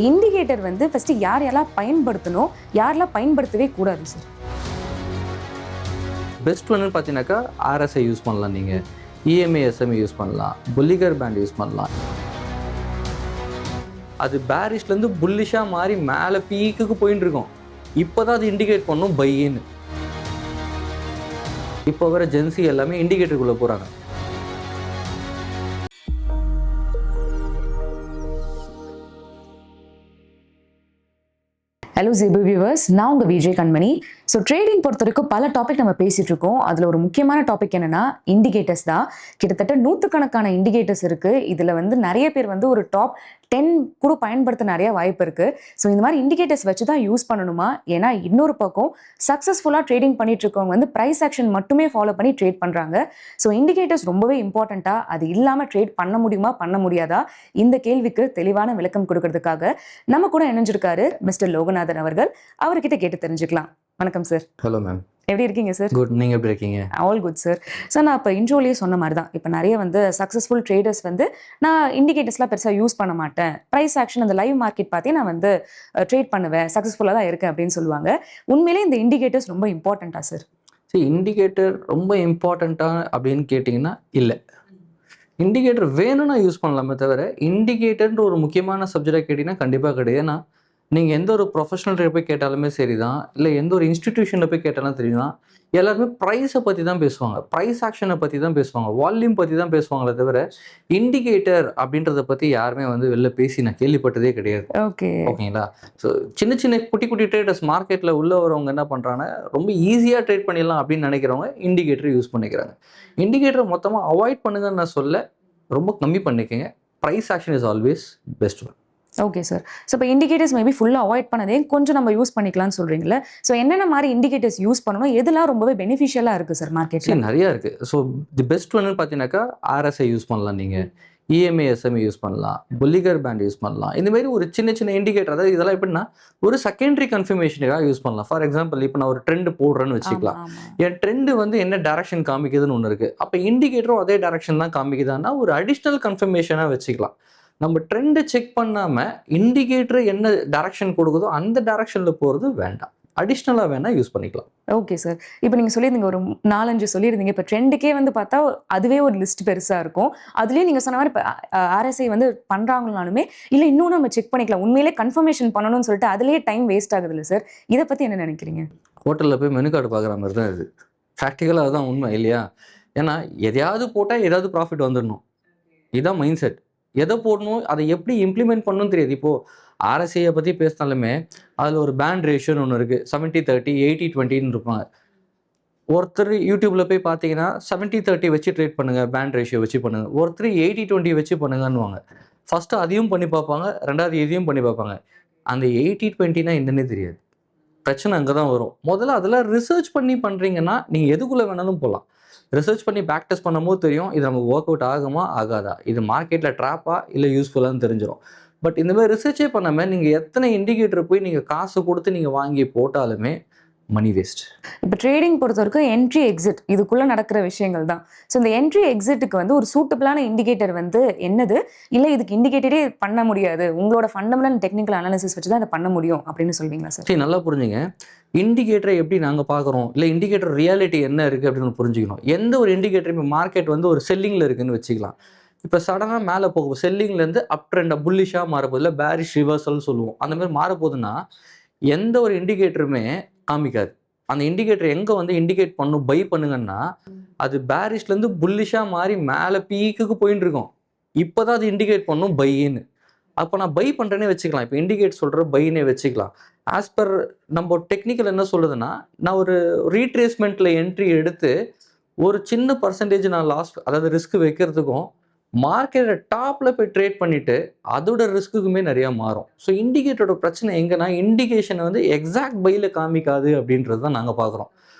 Indicator வந்து first யாரெல்லாம் பயன்படுத்தணும், யாரெல்லாம் பயன்படுத்தவே கூடாது சார்? பெஸ்ட் ஒன்னு பார்த்தீங்கன்னாக்கா ஆர்எஸ்ஐ யூஸ் பண்ணலாம், நீங்கள் இஎம்ஐ எஸ்எம்ஐ யூஸ் பண்ணலாம், புல்லிகர் பேண்ட் யூஸ் பண்ணலாம். அது பேரிஷ்லேருந்து புல்லிஷாக மாறி மேலே பீக்குக்கு போயின்னு இருக்கும். இப்போ தான் அது இண்டிகேட் பண்ணும் பையின்னு. இப்போ வர ஜென்சி எல்லாமே இண்டிகேட்டருக்குள்ளே போகிறாங்க. ஹலோ ஜிபு வியூவர்ஸ், நான் உங்கள் விஜய் கண்மணி. ஸோ ட்ரேடிங் பொறுத்த வரைக்கும் பல டாபிக் நம்ம பேசிகிட்டு இருக்கோம். அதில் ஒரு முக்கியமான டாபிக் என்னென்னா இண்டிகேட்டர்ஸ் தான். கிட்டத்தட்ட 100கணக்கான இண்டிகேட்டர்ஸ் இருக்குது. இதில் வந்து நிறைய பேர் வந்து ஒரு டாப் 10 கூட பயன்படுத்த நிறைய வாய்ப்பு இருக்குது. ஸோ இந்த மாதிரி இண்டிகேட்டர்ஸ் வச்சு தான் யூஸ் பண்ணணுமா? ஏன்னா இன்னொரு பக்கம் சக்ஸஸ்ஃபுல்லாக ட்ரேடிங் பண்ணிட்டு இருக்கவங்க வந்து ப்ரைஸ் ஆக்ஷன் மட்டுமே ஃபாலோ பண்ணி ட்ரேட் பண்ணுறாங்க. ஸோ இண்டிகேட்டர்ஸ் ரொம்பவே இம்பார்ட்டண்ட்டாக, அது இல்லாமல் ட்ரேட் பண்ண முடியுமா, பண்ண முடியாதா? இந்த கேள்விக்கு தெளிவான விளக்கம் கொடுக்கறதுக்காக நம்ம கூட இணைஞ்சிருக்காரு மிஸ்டர் லோகநாதன் அவர்கள். அவர்கிட்ட கேட்டு தெரிஞ்சுக்கலாம். வணக்கம் சார். ஹலோ மேம், எப்படி இருக்கீங்க சார்? குட். நீங்கள் எப்படி இருக்கீங்க? All good sir. சார், நான் இப்போ இன்ட்ரோலேயே சொன்ன மாதிரி தான், இப்போ நிறைய வந்து சக்ஸஸ்ஃபுல் ட்ரேடர்ஸ் வந்து நான் இண்டிகேட்டர்ஸ்லாம் பெருசாக யூஸ் பண்ண மாட்டேன், ப்ரைஸ் ஆக்ஷன் அந்த லைவ் மார்க்கெட் பார்த்தே நான் வந்து ட்ரேட் பண்ணுவேன், சக்ஸஸ்ஃபுல்லாக தான் இருக்கேன் அப்படின்னு சொல்லுவாங்க. உண்மையிலே இந்த இண்டிகேட்டர்ஸ் ரொம்ப இம்பார்ட்டண்ட்டா சார்? சரி, இண்டிகேட்டர் ரொம்ப இம்பார்ட்டண்ட்டா அப்படின்னு கேட்டிங்கன்னா இல்லை. இண்டிகேட்டர் வேணும்னா யூஸ் பண்ணலாமே தவிர இண்டிகேட்டர்ன்ற ஒரு முக்கியமான சப்ஜெக்டாக கேட்டிங்கன்னா கண்டிப்பாக கிடையாது. ஏன்னா நீங்கள் எந்த ஒரு ப்ரொஃபஷனல் போய் கேட்டாலுமே சரி தான், இல்லை எந்த ஒரு இன்ஸ்டிடியூஷனில் போய் கேட்டாலும் தெரியும் தான், எல்லாருமே ப்ரைஸை பற்றி தான் பேசுவாங்க, ப்ரைஸ் ஆக்ஷனை பற்றி தான் பேசுவாங்க, வால்யூம் பற்றி தான் பேசுவாங்களே தவிர இண்டிகேட்டர் அப்படின்றத பற்றி யாருமே வந்து வெளில பேசி நான் கேள்விப்பட்டதே கிடையாது. ஓகேங்களா? ஸோ சின்ன சின்ன குட்டி குட்டி ட்ரேடர்ஸ் மார்க்கெட்டில் உள்ள வரவங்க என்ன பண்ணுறாங்க, ரொம்ப ஈஸியாக ட்ரேட் பண்ணிடலாம் அப்படின்னு நினைக்கிறவங்க இண்டிகேட்டர் யூஸ் பண்ணிக்கிறாங்க. இண்டிகேட்டர் மொத்தமாக அவாய்ட் பண்ணுங்கன்னு நான் சொல்ல, ரொம்ப கம்மி பண்ணிக்கங்க. Price action is always best one. Okay sir. So இப்போ இண்டிகேட்டர்ஸ் மேபி ஃபுல்லாக அவாய்ட் பண்ணதே கொஞ்சம் நம்ம யூஸ் பண்ணிக்கலாம்னு சொல்கிறீங்களே. ஸோ என்னென்ன மாதிரி இண்டிகேட்டர்ஸ் யூஸ் பண்ணணும், எதெல்லாம் ரொம்பவே பெனிஃபிஷியலாக இருக்குது சார் மார்க்கெட்டில்? நிறையா இருக்குது. ஸோ தி பெஸ்ட் ஒன்னு பார்த்தீங்கன்னாக்கா ஆர்எஸ்ஐ யூஸ் பண்ணலாம், நீங்கள் இஎம்ஐ எஸ்எம்ஐ யூஸ் பண்ணலாம், புல்லிகர் பேண்ட் யூஸ் பண்ணலாம். இந்தமாரி ஒரு சின்ன சின்ன இண்டிகேட்டர், அதாவது இதெல்லாம் எப்படின்னா ஒரு செகண்டரி கன்ஃபர்மேஷனுக்காக யூஸ் பண்ணலாம். ஃபார் எக்ஸாம்பிள், இப்போ நான் ஒரு ட்ரெண்ட் போடுறேன்னு வச்சுக்கலாம். என் ட்ரெண்டு வந்து என்ன டேரக்ஷன் காமிக்குதுன்னு ஒன்று இருக்குது. அப்போ இண்டிகேட்டரும் அதே டேரக்ஷன் தான் காமிக்குதான்னா ஒரு அடிஷ்னல் கன்ஃபர்மேஷனாக வச்சுக்கலாம். நம்ம ட்ரெண்டை செக் பண்ணாமல் இண்டிகேட்டர் என்ன டைரக்ஷன் கொடுக்குதோ அந்த டைரக்ஷனில் போகிறது வேண்டாம், அடிஷ்னலாக வேணால் யூஸ் பண்ணிக்கலாம். Okay sir. இப்போ நீங்கள் சொல்லியிருந்தீங்க ஒரு 4-5 சொல்லியிருந்தீங்க. இப்போ ட்ரெண்டுக்கே வந்து பார்த்தா அதுவே ஒரு லிஸ்ட் பெருசாக இருக்கும். அதுலேயும் நீங்கள் சொன்ன மாதிரி இப்போ ஆர்எஸ்ஐ வந்து பண்ணுறாங்கனாலுமே இல்லை இன்னும் நம்ம செக் பண்ணிக்கலாம், உண்மையிலே கன்ஃபர்மேஷன் பண்ணணும்னு சொல்லிட்டு அதுலேயே டைம் வேஸ்ட் ஆகுது இல்லை சார்? இதை பற்றி என்ன நினைக்கிறீங்க? ஹோட்டலில் போய் மெனு கார்டு பார்க்குற மாதிரி தான் இது. ப்ராக்டிக்கலாக அதுதான் உண்மை இல்லையா? ஏன்னா எதையாவது போட்டால் ஏதாவது ப்ராஃபிட் வந்துடணும், இதுதான் மைண்ட் செட். எதை போடணும், அதை எப்படி இம்ப்ளிமெண்ட் பண்ணணும்னு தெரியாது. இப்போது ஆர்எஸ்ஐயை பற்றி பேசினாலுமே அதில் ஒரு பேண்ட் ரேஷியோன்னு ஒன்று இருக்குது. 70-30, 80-20 இருப்பாங்க. ஒருத்தர் யூடியூப்பில் போய் பார்த்தீங்கன்னா 70-30 வச்சு ட்ரேட் பண்ணுங்கள், பேண்ட் ரேஷியோ வச்சு பண்ணுங்கள். ஒருத்தர் 80-20 வச்சு பண்ணுங்கன்னுவாங்க. ஃபஸ்ட்டு அதையும் பண்ணி பார்ப்பாங்க, ரெண்டாவது இதையும் பண்ணி பார்ப்பாங்க. அந்த 80-20னா என்னன்னே தெரியாது. பிரச்சனை அங்கே தான் வரும். முதல்ல அதெல்லாம் ரிசர்ச் பண்ணி பண்ணுறீங்கன்னா நீங்கள் எதுக்குள்ளே வேணாலும் போகலாம். ரிசர்ச் பண்ணி பேக் டெஸ்ட் பண்ணும்போது தெரியும் இது நமக்கு ஒர்க் அவுட் ஆகுமா ஆகாதா, இது மார்க்கெட்டில் ட்ராப்பா இல்லை யூஸ்ஃபுல்லான்னு தெரிஞ்சிடும். பட் இந்த மாதிரி ரிசர்ச்சே பண்ணாமல் நீங்கள் எத்தனை இண்டிகேட்டர் போய் நீங்கள் காசு கொடுத்து நீங்கள் வாங்கி போட்டாலுமே மணி வேஸ்ட். இப்போ ட்ரேடிங் பொறுத்த வரைக்கும் என்ட்ரி எக்ஸிட் இதுக்குள்ளே நடக்கிற விஷயங்கள் தான். ஸோ இந்த என்ட்ரி எக்ஸிட்டுக்கு வந்து ஒரு சூட்டபிளான இண்டிகேட்டர் வந்து என்னது, இல்லை இதுக்கு இண்டிகேட்டரே பண்ண முடியாது, உங்களோட ஃபண்டமெண்டல் டெக்னிக்கல் அனாலிசிஸ் வச்சு தான் இதை பண்ண முடியும் அப்படின்னு சொல்வீங்களா சார்? சரி, நல்லா புரிஞ்சுங்க. இண்டிகேட்டரை எப்படி நாங்கள் பார்க்குறோம், இல்லை இண்டிகேட்டர் ரியாலிட்டி என்ன இருக்குது அப்படின்னு புரிஞ்சுக்கணும். எந்த ஒரு இண்டிகேட்டர், இப்போ மார்க்கெட் வந்து ஒரு செல்லிங்கில் இருக்குதுன்னு வச்சுக்கலாம். இப்போ சடனாக மேலே போகும், செல்லிங்லேருந்து அப் ட்ரெண்டாக புல்லிஷாக மாறப்போகுது, இல்லை பேரிஷ் ரிவர்சல் சொல்லுவோம். அந்த மாதிரி மாறப்போகுதுன்னா எந்த ஒரு இண்டிகேட்டருமே காமிக்காது. அந்த இண்டிகேட்டர் எங்கே வந்து இண்டிகேட் பண்ணும் பை பண்ணுங்கன்னா அது பேரிஷ்லேருந்து புல்லிஷாக மாறி மேலே பீக்குக்கு போயின்னு இருக்கும். இப்போ தான் அது இண்டிகேட் பண்ணும் பையின்னு. அப்போ நான் பை பண்ணுறேன்னே வச்சுக்கலாம். இப்போ இண்டிகேட் சொல்கிற பையினே வச்சுக்கலாம். ஆஸ் பர் நம்ம டெக்னிக்கல் என்ன சொல்லுதுன்னா, நான் ஒரு ரீட்ரேஸ்மெண்ட்டில் என்ட்ரி எடுத்து ஒரு சின்ன பர்சன்டேஜ் நான் லாஸ், அதாவது ரிஸ்க் வைக்கிறதுக்கும் மார்க்கெட்டை டாப்பில் போய் ட்ரேட் பண்ணிவிட்டு அதோட ரிஸ்க்குமே நிறையா மாறும். ஸோ இண்டிகேட்டரோட பிரச்சனை எங்கன்னா எண்டிகேஷனை வந்து எக்ஸாக்ட் பையில் காமிக்காது அப்படின்றது தான் நாங்கள் பார்க்குறோம்.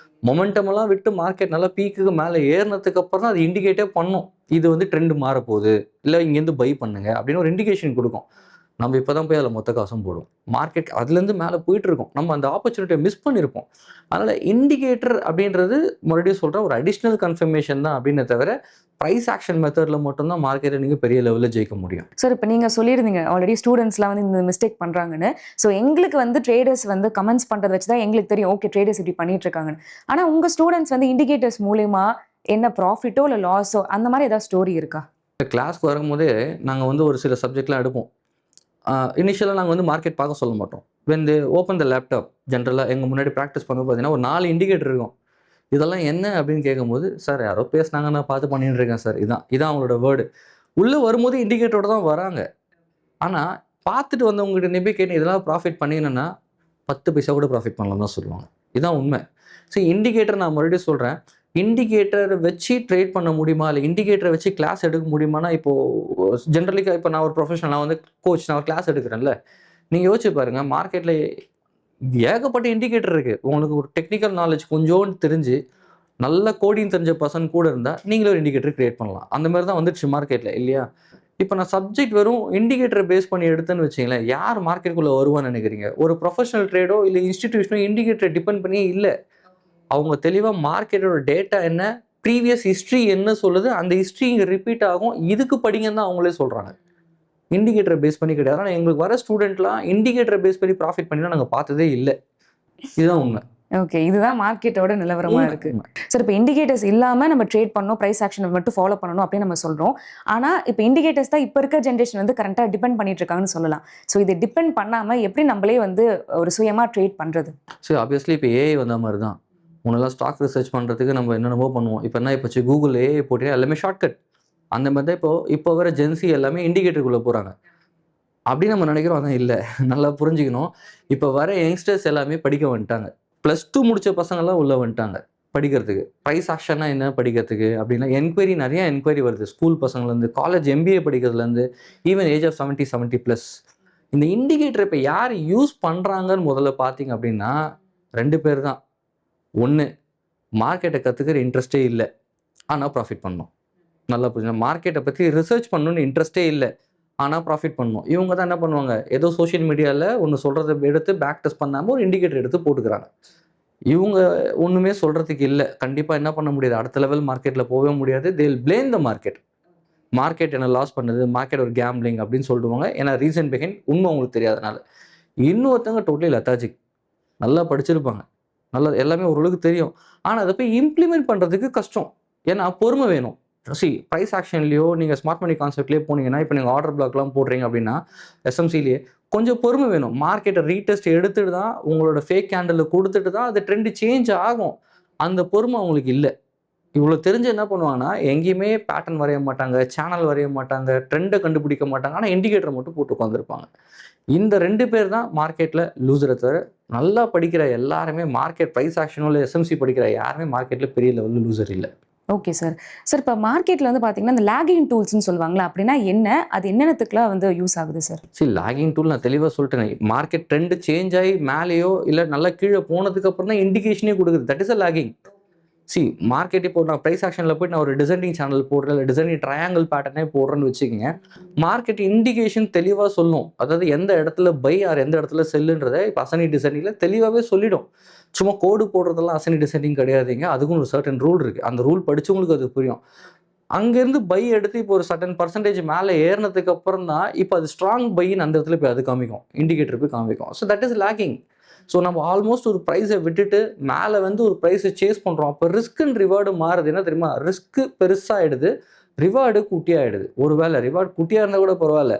மொமெண்டமெல்லாம் விட்டு மார்க்கெட் நல்லா பீக்குக்கு மேலே ஏறினதுக்கு அப்புறம் தான் அது இண்டிகேட்டே பண்ணும், இது வந்து ட்ரெண்டு மாறப்போகுது, இல்லை இங்கேருந்து பை பண்ணுங்க அப்படின்னு ஒரு இண்டிகேஷன் கொடுக்கும். நம்ம இப்போ தான் போய் அதில் மொத்த காசும் போடுவோம். மார்க்கெட் அதுலேருந்து மேலே போயிட்டு இருக்கோம். நம்ம அந்த ஆப்பர்ச்சுனிட்டியை மிஸ் பண்ணியிருப்போம். அதனால் இண்டிகேட்டர் அப்படின்றது மறுபடியும் சொல்கிறேன் ஒரு அடிஷ்னல் கன்ஃபர்மேஷன் தான் அப்படின்னே தவிர ப்ரைஸ் ஆக்ஷன் மெத்தடில் மட்டும்தான் மார்க்கெட்டை நீங்கள் பெரிய லெவலில் ஜெயிக்க முடியும். சார் இப்போ நீங்கள் சொல்லியிருந்தீங்க ஆல்ரெடி ஸ்டூடெண்ட்ஸ்லாம் வந்து இந்த மிஸ்டேக் பண்ணுறாங்கன்னு. ஸோ எங்களுக்கு வந்து ட்ரேடர்ஸ் வந்து கமெண்ட்ஸ் பண்ணுறத வச்சு தான் எங்களுக்கு தெரியும் ஓகே ட்ரேடர்ஸ் இப்படி பண்ணிட்டு இருக்காங்கன்னு. ஆனால் உங்கள் ஸ்டூடெண்ட்ஸ் வந்து இண்டிகேட்டர்ஸ் மூலயமா என்ன ப்ராஃபிட்டோ இல்லை லாஸோ அந்த மாதிரி ஏதாவது ஸ்டோரி இருக்கா? கிளாஸ்க்கு வரும்போதே நாங்கள் வந்து ஒரு சில சப்ஜெக்ட்லாம் எடுப்போம். இனிஷியலாக நாங்கள் வந்து மார்க்கெட் பார்க்க சொல்ல மாட்டோம். When they open the laptop ஜென்ரலாக எங்கள் முன்னாடி ப்ராக்டிஸ் பண்ண பார்த்தீங்கன்னா ஒரு 4 இண்டிகேட்டர் இருக்கும். இதெல்லாம் என்ன அப்படின்னு கேட்கும்போது, சார் யாரோ பேசுனாங்க நான் பார்த்து பண்ணிட்டு இருக்கேன் சார். இதான் அவங்களோட வேர்டு. உள்ளே வரும்போது இண்டிகேட்டரோட தான் வராங்க. ஆனால் பார்த்துட்டு வந்தவங்ககிட்ட போய் கேட்டு இதெல்லாம் ப்ராஃபிட் பண்ணிங்கன்னா 10 பைசா கூட ப்ராஃபிட் பண்ணலாம் தான் சொல்லுவாங்க. இதுதான் உண்மை. ஸோ இண்டிகேட்டர் நான் மறுபடியும் சொல்கிறேன். இண்டிகேட்டரை வச்சு ட்ரேட் பண்ண முடியுமா? இல்லை இண்டிகேட்டரை வச்சு கிளாஸ் எடுக்க முடியுமானா இப்போது ஜென்ரலிக்காக இப்போ நான் ஒரு ப்ரொஃபஷனல் நான் வந்து கோச் நான் ஒரு கிளாஸ் எடுக்கிறேன்ல. நீங்கள் யோசிச்சு பாருங்கள் மார்க்கெட்டில் ஏகப்பட்ட இண்டிகேட்டர் இருக்குது. உங்களுக்கு ஒரு டெக்னிக்கல் நாலேஜ் கொஞ்சோண்டு தெரிஞ்சு நல்ல கோடிங் தெரிஞ்ச பர்சன் கூட இருந்தால் நீங்களே ஒரு இண்டிகேட்டர் கிரியேட் பண்ணலாம். அந்த மாதிரி தான் வந்துடுச்சு மார்க்கெட்டில் இல்லையா? இப்போ நான் சப்ஜெக்ட் வெறும் இண்டிகேட்டரை பேஸ் பண்ணி எடுத்தேன்னு வச்சிங்களேன், யார் மார்க்கெட்டுக்குள்ளே வருவான்னு நினைக்கிறீங்க? ஒரு ப்ரொஃபஷனல் ட்ரேடோ இல்லை இன்ஸ்டிடியூஷனோ இண்டிகேட்டரை டிபெண்ட் பண்ணியே இல்லை. அவங்க தெளிவாக மார்க்கெட்டோட டேட்டா என்ன, ப்ரீவியஸ் ஹிஸ்ட்ரி என்ன சொல்லுது, அந்த ஹிஸ்ட்ரி இங்கே ரிப்பீட் ஆகும், இதுக்கு படிங்கன்னு தான் அவங்களே சொல்கிறாங்க. இண்டிகேட்டரை பேஸ் பண்ணி கிடையாது. ஆனால் எங்களுக்கு வர ஸ்டூடெண்ட்லாம் இண்டிகேட்டரை பேஸ் பண்ணி ப்ராஃபிட் பண்ணினா நாங்கள் பார்த்ததே இல்லை. இதுதான் உண்மை. ஓகே, இதுதான் மார்க்கெட்டோட நிலவரமா இருக்கு. சார் இப்போ இண்டிகேட்டர்ஸ் இல்லாம நம்ம ட்ரேட் பண்ணணும், பிரைஸ் ஆக்ஷனை மட்டும் ஃபாலோ பண்ணணும் அப்படின்னு நம்ம சொல்றோம். ஆனா இப்போ இண்டிகேட்டர்ஸ் தான் இப்போ இருக்க ஜென்ரேஷன் வந்து கரண்டா டிபெண்ட் பண்ணிட்டு இருக்காங்கன்னு சொல்லலாம். ஸோ இதை டிபெண்ட் பண்ணாம எப்படி நம்மளே வந்து ஒரு சுயமா ட்ரேட் பண்றது? ஸோ ஆப்வியஸ்லி இப்போ ஏஐ வந்த மாதிரி தான். முன்னெல்லாம் ஸ்டாக் ரிசர்ச் பண்ணுறதுக்கு நம்ம என்னென்னமோ பண்ணுவோம். இப்போ என்ன இப்போ கூகுள் ஏஐ போட்டு எல்லாமே ஷார்ட்கட். அந்த மாதிரி தான் இப்போ வர ஜென்சி எல்லாமே இண்டிகேட்டருக்குள்ளே போகிறாங்க. அப்படி நம்ம நினைக்கிறோம், அதான் இல்லை. நல்லா புரிஞ்சுக்கணும். இப்போ வர யங்ஸ்டர்ஸ் எல்லாமே படிக்க வந்துட்டாங்க. +2 முடித்த பசங்கள்லாம் உள்ளே வந்துட்டாங்க படிக்கிறதுக்கு. ப்ரைஸ் ஆக்ஷன்னா என்ன படிக்கிறதுக்கு அப்படின்னா நிறைய என்கொயரி வருது. ஸ்கூல் பசங்கள்லேருந்து காலேஜ் MBA படிக்கிறதுலேருந்து ஈவன் ஏஜ் ஆஃப் 70+. இந்த இண்டிகேட்டர் இப்போ யார் யூஸ் பண்ணுறாங்கன்னு முதல்ல பார்த்தீங்க அப்படின்னா 2 பேர் தான். ஒன்று, மார்க்கெட்டை கற்றுக்கிற இன்ட்ரெஸ்ட்டே இல்லை, ஆனால் ப்ராஃபிட் பண்ணணும். நல்லா புரிஞ்சுங்க. மார்க்கெட்டை பற்றி ரிசர்ச் பண்ணணும்னு இன்ட்ரெஸ்ட்டே இல்லை, ஆனால் ப்ராஃபிட் பண்ணணும். இவங்க தான் என்ன பண்ணுவாங்க, ஏதோ சோஷியல் மீடியாவில் ஒன்று சொல்கிறத எடுத்து பேக் டெஸ்ட் பண்ணாமல் ஒரு இண்டிகேட்டர் எடுத்து போட்டுக்கிறாங்க. இவங்க ஒன்றுமே சொல்கிறதுக்கு இல்லை. கண்டிப்பாக என்ன பண்ண முடியாது, அடுத்த லெவல் மார்க்கெட்டில் போகவே முடியாது. They will blame the market. Market என்ன லாஸ் பண்ணுது, மார்க்கெட் ஒரு கேம்பிளிங் அப்படின்னு சொல்லுவாங்க. ஏன்னா ரீசன் பிஹைண்ட் உண்மை உங்களுக்கு தெரியாதனால. இன்னொருத்தவங்க டோட்டலி லெத்தாஜிக், நல்லா படிச்சிருப்பாங்க, நல்லா எல்லாமே ஓரளவுக்கு தெரியும், ஆனால் அதை போய் இம்ப்ளிமெண்ட் பண்ணுறதுக்கு கஷ்டம். ஏன்னா பொறுமை வேணும். ப்ரைஸ் ஆக்ஷன்லையோ நீங்கள் ஸ்மார்ட் மணி கான்செப்ட்லேயே போனீங்கன்னா, இப்போ நீங்கள் ஆர்டர் பிளாக்லாம் போடுறீங்க அப்படின்னா SMCலேயே கொஞ்சம் பொறுமை வேணும். மார்க்கெட்டை ரீடெஸ்ட் எடுத்துட்டு தான் உங்களோட ஃபேக் கேண்டலில் கொடுத்துட்டு தான் அது ட்ரெண்டு சேஞ்ச் ஆகும். அந்த பொறுமை அவங்களுக்கு இல்லை. இவ்வளோ தெரிஞ்சு என்ன பண்ணுவாங்கன்னா, எங்கேயுமே பேட்டர்ன் வரைய மாட்டாங்க, சேனல் வரைய மாட்டாங்க, ட்ரெண்டை கண்டுபிடிக்க மாட்டாங்க, ஆனால் இண்டிகேட்டரை மட்டும் போட்டு உட்காந்துருப்பாங்க. இந்த 2 பேர் தான் மார்க்கெட்டில் லூசரை தவிர நல்லா படிக்கிற எல்லாருமே, மார்க்கெட் ப்ரைஸ் ஆக்ஷனோ இல்லை SMC படிக்கிற யாருமே மார்க்கெட்டில் பெரிய லெவலில் லூசர் இல்லை. Okay sir. சார் இப்போ மார்க்கெட்டில் வந்து பார்த்தீங்கன்னா இந்த லாகிங் டூல்ஸ்னு சொல்லுவாங்களா, அப்படின்னா என்ன, அது என்னென்னத்துக்குலாம் வந்து யூஸ் ஆகுது சார்? லாகிங் டூல் நான் தெளிவாக சொல்லிட்டேன். மார்க்கெட் ட்ரெண்டு சேஞ்ச் ஆகி மேலேயோ இல்லை நல்லா கீழே போனதுக்கப்புறம் தான் இண்டிகேஷனே கொடுக்குது. That is a lagging. Market இப்போ நான் ப்ரைஸ் ஆக்ஷனில் போய்ட்டு நான் ஒரு டிசைனிங் சேனல் போடுறேன், இல்லை டிசைனிங் ட்ரையாங்கிள் பேட்டர்னே போடுறேன்னு வச்சுக்கோங்க. மார்க்கெட் இண்டிகேஷன் தெளிவாக சொல்லும். அதாவது எந்த இடத்துல பை ஆர் எந்த இடத்துல செல்லுன்றதை இப்போ அசனி டிசைனிங்கில் தெளிவாகவே சொல்லிடும். சும்மா கோடு போடுறதெல்லாம் அசனி டிசைனிங் கிடையாதுங்க. அதுக்கும் ஒரு சர்டன் ரூல் இருக்குது. அந்த ரூல் படித்தவங்களுக்கு அது புரியும். அங்கேருந்து பை எடுத்து இப்போ ஒரு சர்டன் பர்சன்டேஜ் மேலே ஏறினதுக்கு அப்புறம் தான் இப்போ அது ஸ்ட்ராங் பைன்னு அந்த இடத்துல போய் அது காமிக்கும், இண்டிகேட்டர் போய் காமிக்கும். So that is lagging. So நம்ம ஆல்மோஸ்ட் ஒரு ப்ரைஸை விட்டுட்டு மேலே வந்து ஒரு ப்ரைஸை சேஸ் பண்ணுறோம். அப்போ ரிஸ்க் அண்ட் ரிவார்டு மாறுது. என்ன தெரியுமா, ரிஸ்க்கு பெருசாகிடுது, ரிவார்டு குட்டியாகிடுது. ஒரு வேளை ரிவார்டு குட்டியாக இருந்தால் கூட பரவாயில்ல,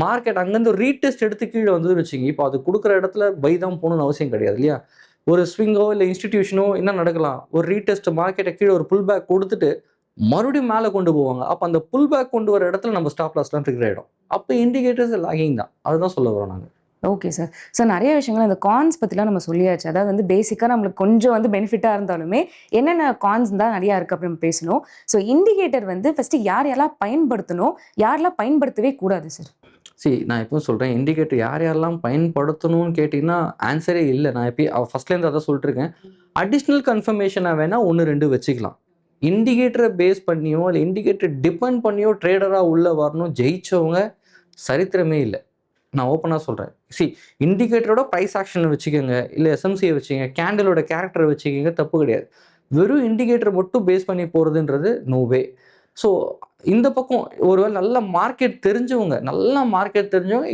மார்க்கெட் அங்கேருந்து ரீடெஸ்ட் எடுத்து கீழே வந்து வச்சுங்க. இப்போ அது கொடுக்குற இடத்துல பை தான் போகணும்னு அவசியம் கிடையாது இல்லையா? ஒரு ஸ்விங்கோ இல்லை இன்ஸ்டிடியூஷனோ என்ன நடக்கலாம், ஒரு ரீடெஸ்ட் மார்க்கெட்டை கீழே ஒரு புல் பேக் கொடுத்துட்டு மறுபடியும் மேலே கொண்டு போவாங்க. அப்போ அந்த புல் பேக் கொண்டு வர இடத்துல நம்ம ஸ்டாப் லாஸ்லாம் ட்ரிகர் ஆகிடும். அப்போ இண்டிகேட்டர்ஸ் லாகிங் தான். அதுதான் சொல்ல வரோம் நாங்கள். Okay sir. சார் நிறைய விஷயங்கள் இந்த கான்ஸ் பற்றிலாம் நம்ம சொல்லியாச்சு. அதாவது வந்து பேசிக்காக நம்மளுக்கு கொஞ்சம் வந்து பெனிஃபிட்டாக இருந்தாலுமே என்னென்ன கான்ஸ் தான் நிறையா இருக்குது அப்படின்னு பேசணும். ஸோ இண்டிகேட்டர் வந்து ஃபஸ்ட்டு யாரெல்லாம் பயன்படுத்தணும், யாரெல்லாம் பயன்படுத்தவே கூடாது சார்? நான் எப்பவும் சொல்கிறேன், இண்டிகேட்டர் யாரெல்லாம் பயன்படுத்தணும்னு கேட்டிங்கன்னா ஆன்சரே இல்லை. நான் எப்பயும் ஃபஸ்ட்லேருந்து அதான் சொல்லிட்டுருக்கேன். அடிஷ்னல் கன்ஃபர்மேஷனாக வேணால் 1-2 வச்சுக்கலாம். இண்டிகேட்டரை பேஸ் பண்ணியோ இல்லை இண்டிகேட்டர் டிபெண்ட் பண்ணியோ ட்ரேடராக உள்ளே வரணும் ஜெயிச்சவங்க சரித்திரமே இல்லை. நான் ஓப்பனாக சொல்கிறேன். இண்டிகேட்டரோட ப்ரைஸ் ஆக்ஷனை வச்சுக்கோங்க, இல்லை எஸ்எம்சியை வச்சுக்கோங்க, கேண்டிலோட கேரக்டரை வச்சுக்கோங்க, தப்பு கிடையாது. வெறும் இண்டிகேட்டர் மட்டும் பேஸ் பண்ணி போகிறதுன்றது நோ வே. ஸோ இந்த பக்கம் ஒருவேளை நல்ல மார்க்கெட் தெரிஞ்சவங்க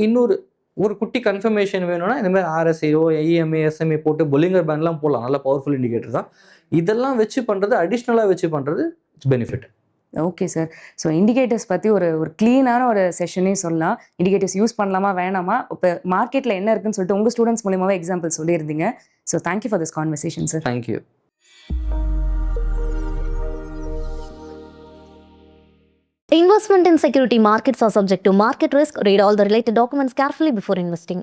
இன்னொரு ஒரு குட்டி கன்ஃபர்மேஷன் வேணும்னா இந்த மாதிரி ஆர்எஸ்ஐயோ ஐஎம்ஏ எஸ்எம்ஏ போட்டு பொல்லிங்கர் பேண்ட்லாம் போடலாம். நல்ல பவர்ஃபுல் இண்டிகேட்டர் தான். இதெல்லாம் வச்சு பண்ணுறது, அடிஷ்னலாக வச்சு பண்ணுறது it's benefit. Okay sir. So indicators பற்றி ஒரு க்ளீனான ஒரு செஷனே சொல்லலாம். இண்டிகேட்டர்ஸ் யூஸ் பண்ணலாமா வேணாமா, இப்போ மார்க்கெட்டில் என்ன இருக்குன்னு சொல்லிட்டு உங்கள் ஸ்டூடெண்ட்ஸ் மூலியமாகவே எக்ஸாம்பிள் சொல்லியிருந்தீங்க. So thank you for this conversation sir. Thank you. Investment in security markets are subject to market risk. Read all the related documents carefully before investing.